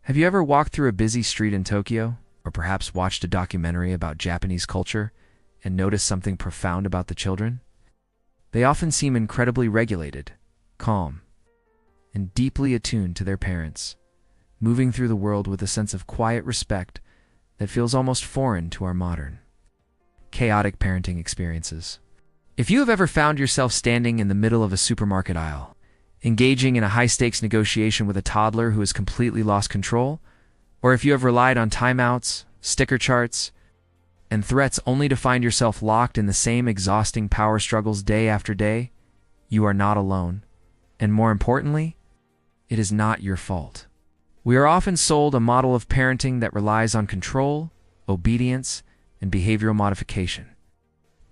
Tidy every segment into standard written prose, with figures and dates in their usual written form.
Have you ever walked through a busy street in Tokyo, or perhaps watched a documentary about Japanese culture and noticed something profound about the children? They often seem incredibly regulated, calm, and deeply attuned to their parents, moving through the world with a sense of quiet respect that feels almost foreign to our modern, chaotic parenting experiences. If you have ever found yourself standing in the middle of a supermarket aisle, engaging in a high-stakes negotiation with a toddler who has completely lost control, or if you have relied on timeouts, sticker charts, and threats only to find yourself locked in the same exhausting power struggles day after day, you are not alone. And more importantly, it is not your fault. We are often sold a model of parenting that relies on control, obedience, and behavioral modification,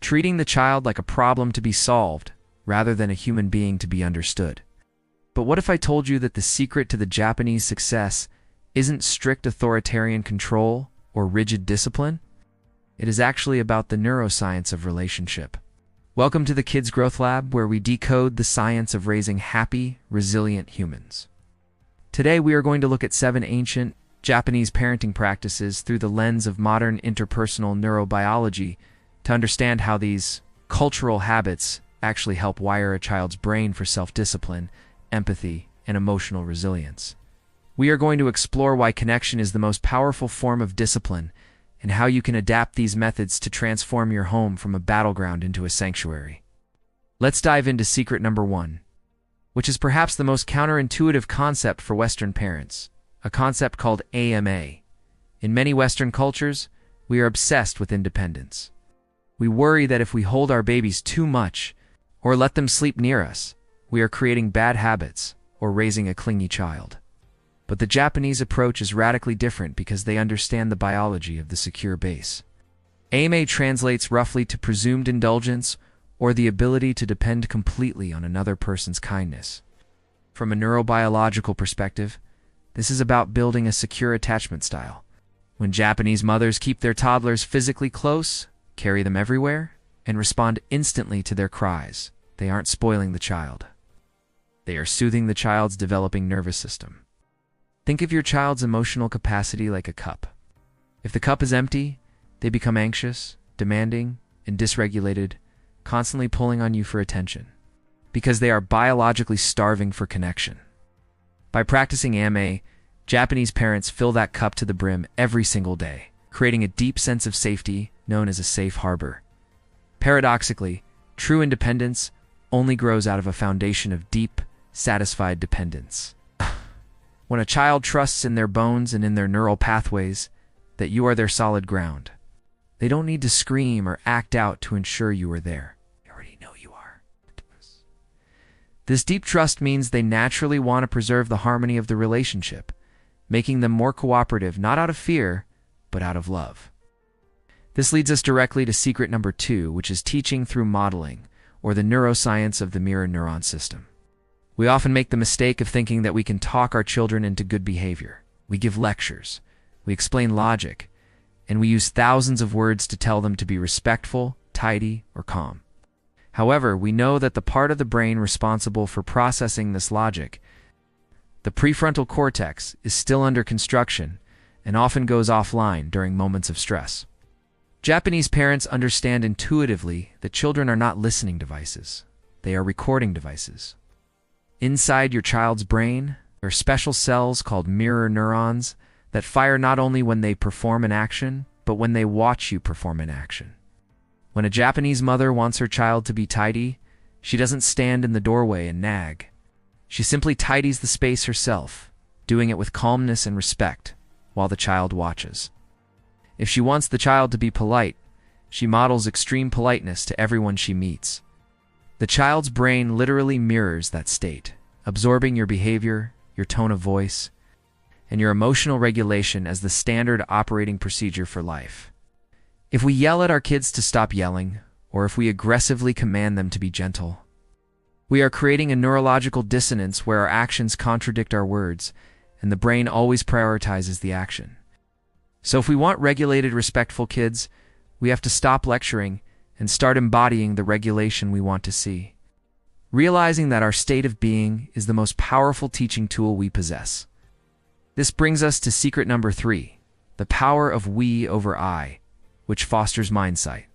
treating the child like a problem to be solved rather than a human being to be understood. But what if I told you that the secret to the Japanese success isn't strict authoritarian control or rigid discipline? It is actually about the neuroscience of relationship. Welcome to the Kids Growth Lab, where we decode the science of raising happy, resilient humans. Today we are going to look at 7 ancient Japanese parenting practices through the lens of modern interpersonal neurobiology to understand how these cultural habits actually help wire a child's brain for self-discipline, empathy, and emotional resilience. We are going to explore why connection is the most powerful form of discipline and how you can adapt these methods to transform your home from a battleground into a sanctuary. Let's dive into secret number 1, which is perhaps the most counterintuitive concept for Western parents, a concept called AMA. In many Western cultures, we are obsessed with independence. We worry that if we hold our babies too much or let them sleep near us, we are creating bad habits or raising a clingy child. But the Japanese approach is radically different because they understand the biology of the secure base. AMA translates roughly to presumed indulgence or the ability to depend completely on another person's kindness. From a neurobiological perspective, this is about building a secure attachment style. When Japanese mothers keep their toddlers physically close, carry them everywhere, and respond instantly to their cries, they aren't spoiling the child. They are soothing the child's developing nervous system. Think of your child's emotional capacity like a cup. If the cup is empty, they become anxious, demanding, and dysregulated, constantly pulling on you for attention, because they are biologically starving for connection. By practicing AMA, Japanese parents fill that cup to the brim every single day, creating a deep sense of safety known as a safe harbor. Paradoxically, true independence only grows out of a foundation of deep, satisfied dependence. When a child trusts in their bones and in their neural pathways that you are their solid ground, they don't need to scream or act out to ensure you are there. They already know you are. This deep trust means they naturally want to preserve the harmony of the relationship, making them more cooperative not out of fear, but out of love. This leads us directly to secret number 2, which is teaching through modeling, or the neuroscience of the mirror neuron system. We often make the mistake of thinking that we can talk our children into good behavior. We give lectures, we explain logic, and we use thousands of words to tell them to be respectful, tidy, or calm. However, we know that the part of the brain responsible for processing this logic, the prefrontal cortex, is still under construction and often goes offline during moments of stress. Japanese parents understand intuitively that children are not listening devices. They are recording devices. Inside your child's brain, there are special cells called mirror neurons that fire not only when they perform an action, but when they watch you perform an action. When a Japanese mother wants her child to be tidy, she doesn't stand in the doorway and nag. She simply tidies the space herself, doing it with calmness and respect, while the child watches. If she wants the child to be polite, she models extreme politeness to everyone she meets. The child's brain literally mirrors that state, absorbing your behavior, your tone of voice, and your emotional regulation as the standard operating procedure for life. If we yell at our kids to stop yelling, or if we aggressively command them to be gentle, we are creating a neurological dissonance where our actions contradict our words, and the brain always prioritizes the action. So if we want regulated, respectful kids, we have to stop lecturing and start embodying the regulation we want to see. Realizing that our state of being is the most powerful teaching tool we possess. This brings us to secret number 3, the power of we over I, which fosters mindsight.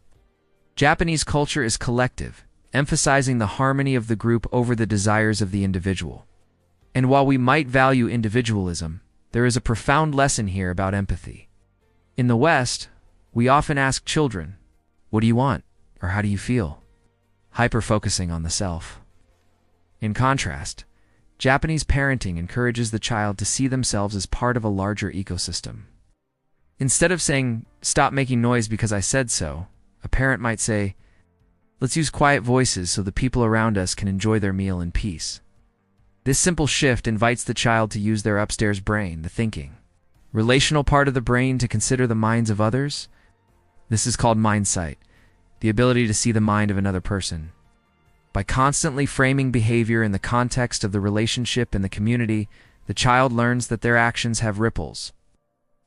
Japanese culture is collective, emphasizing the harmony of the group over the desires of the individual. And while we might value individualism, there is a profound lesson here about empathy. In the West, we often ask children, "What do you want?" or "How do you feel?" hyper-focusing on the self. In contrast, Japanese parenting encourages the child to see themselves as part of a larger ecosystem. Instead of saying, "Stop making noise because I said so," a parent might say, "Let's use quiet voices so the people around us can enjoy their meal in peace." This simple shift invites the child to use their upstairs brain, the thinking, relational part of the brain, to consider the minds of others. This is called mindsight, the ability to see the mind of another person. By constantly framing behavior in the context of the relationship and the community, the child learns that their actions have ripples.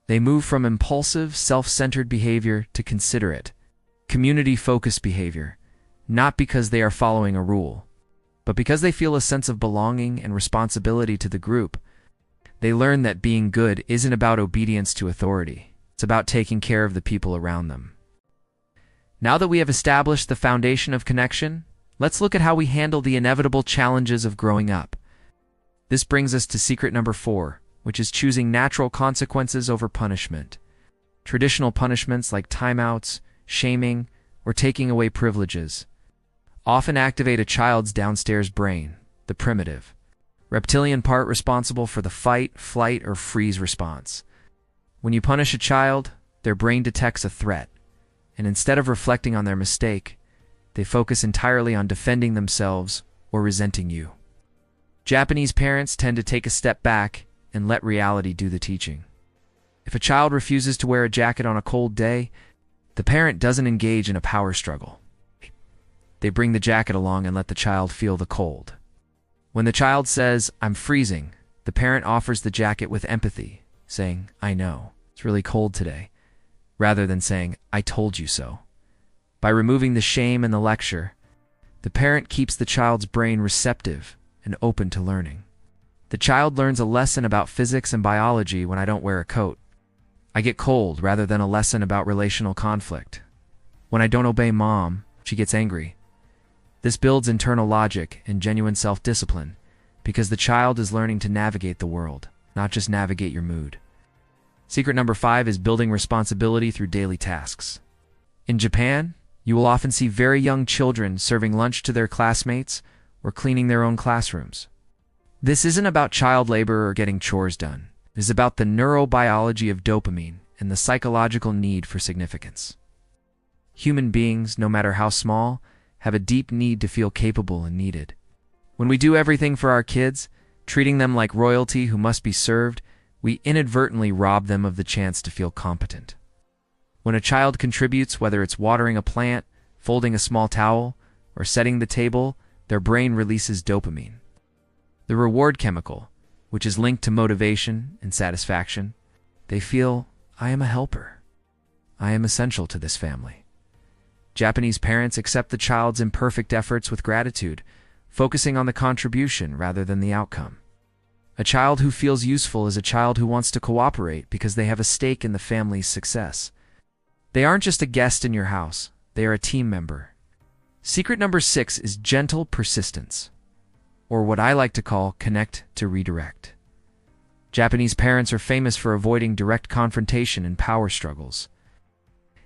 They move from impulsive, self-centered behavior to considerate, community-focused behavior, not because they are following a rule, but because they feel a sense of belonging and responsibility to the group. They learn that being good isn't about obedience to authority. It's about taking care of the people around them. Now that we have established the foundation of connection, let's look at how we handle the inevitable challenges of growing up. This brings us to secret number 4, which is choosing natural consequences over punishment. Traditional punishments like timeouts, shaming, or taking away privileges often activate a child's downstairs brain, the primitive, reptilian part responsible for the fight, flight, or freeze response. When you punish a child, their brain detects a threat, and instead of reflecting on their mistake, they focus entirely on defending themselves or resenting you. Japanese parents tend to take a step back and let reality do the teaching. If a child refuses to wear a jacket on a cold day, the parent doesn't engage in a power struggle. They bring the jacket along and let the child feel the cold. When the child says, "I'm freezing," the parent offers the jacket with empathy, saying, "I know, it's really cold today," rather than saying, "I told you so." By removing the shame and the lecture, the parent keeps the child's brain receptive and open to learning. The child learns a lesson about physics and biology when I don't wear a coat. I get cold, rather than a lesson about relational conflict. When I don't obey mom, she gets angry. This builds internal logic and genuine self-discipline, because the child is learning to navigate the world, not just navigate your mood. Secret number 5 is building responsibility through daily tasks. In Japan, you will often see very young children serving lunch to their classmates or cleaning their own classrooms. This isn't about child labor or getting chores done. It is about the neurobiology of dopamine and the psychological need for significance. Human beings, no matter how small, have a deep need to feel capable and needed. When we do everything for our kids, treating them like royalty who must be served, we inadvertently rob them of the chance to feel competent. When a child contributes, whether it's watering a plant, folding a small towel, or setting the table, their brain releases dopamine, the reward chemical, which is linked to motivation and satisfaction. They feel, "I am a helper. I am essential to this family." Japanese parents accept the child's imperfect efforts with gratitude, focusing on the contribution rather than the outcome. A child who feels useful is a child who wants to cooperate because they have a stake in the family's success. They aren't just a guest in your house, they are a team member. Secret number 6 is gentle persistence, or what I like to call connect to redirect. Japanese parents are famous for avoiding direct confrontation and power struggles.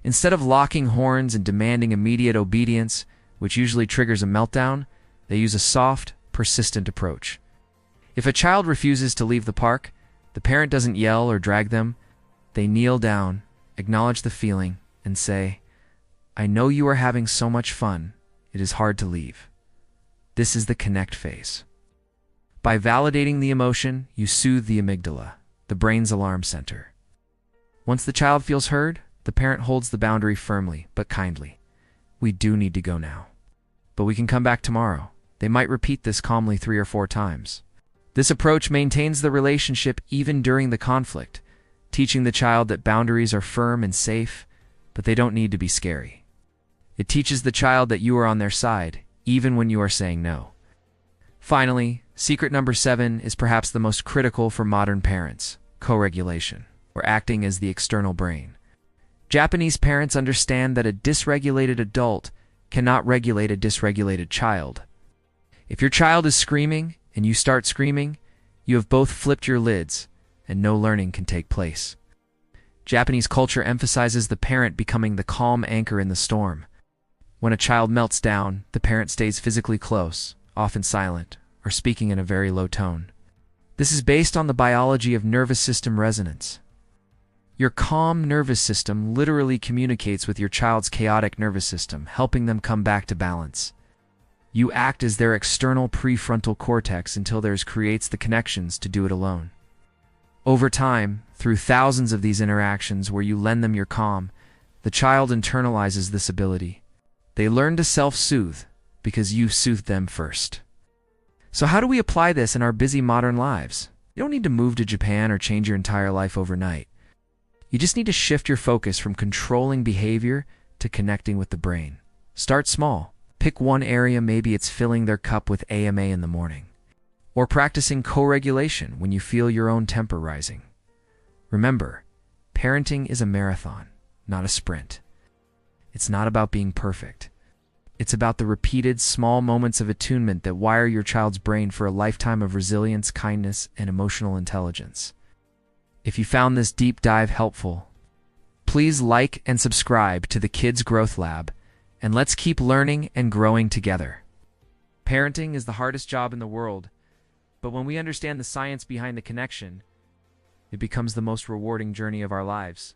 Instead of locking horns and demanding immediate obedience, which usually triggers a meltdown, they use a soft, persistent approach. If a child refuses to leave the park, the parent doesn't yell or drag them. They kneel down, acknowledge the feeling, and say, "I know you are having so much fun. It is hard to leave." This is the connect phase. By validating the emotion, you soothe the amygdala, the brain's alarm center. Once the child feels heard, the parent holds the boundary firmly but kindly. "We do need to go now, but we can come back tomorrow." They might repeat this calmly 3 or 4 times. This approach maintains the relationship even during the conflict, teaching the child that boundaries are firm and safe, but they don't need to be scary. It teaches the child that you are on their side, even when you are saying no. Finally, secret number 7 is perhaps the most critical for modern parents: co-regulation, or acting as the external brain. Japanese parents understand that a dysregulated adult cannot regulate a dysregulated child. If your child is screaming and you start screaming, you have both flipped your lids and no learning can take place. Japanese culture emphasizes the parent becoming the calm anchor in the storm. When a child melts down, the parent stays physically close, often silent, or speaking in a very low tone. This is based on the biology of nervous system resonance. Your calm nervous system literally communicates with your child's chaotic nervous system, helping them come back to balance. You act as their external prefrontal cortex until theirs creates the connections to do it alone. Over time, through thousands of these interactions where you lend them your calm, the child internalizes this ability. They learn to self-soothe because you soothed them first. So how do we apply this in our busy modern lives? You don't need to move to Japan or change your entire life overnight. You just need to shift your focus from controlling behavior to connecting with the brain. Start small. Pick one area, maybe it's filling their cup with Amae in the morning, or practicing co-regulation when you feel your own temper rising. Remember, parenting is a marathon, not a sprint. It's not about being perfect. It's about the repeated small moments of attunement that wire your child's brain for a lifetime of resilience, kindness, and emotional intelligence. If you found this deep dive helpful, please like and subscribe to the Kids Growth Lab, and let's keep learning and growing together. Parenting is the hardest job in the world, but when we understand the science behind the connection, it becomes the most rewarding journey of our lives.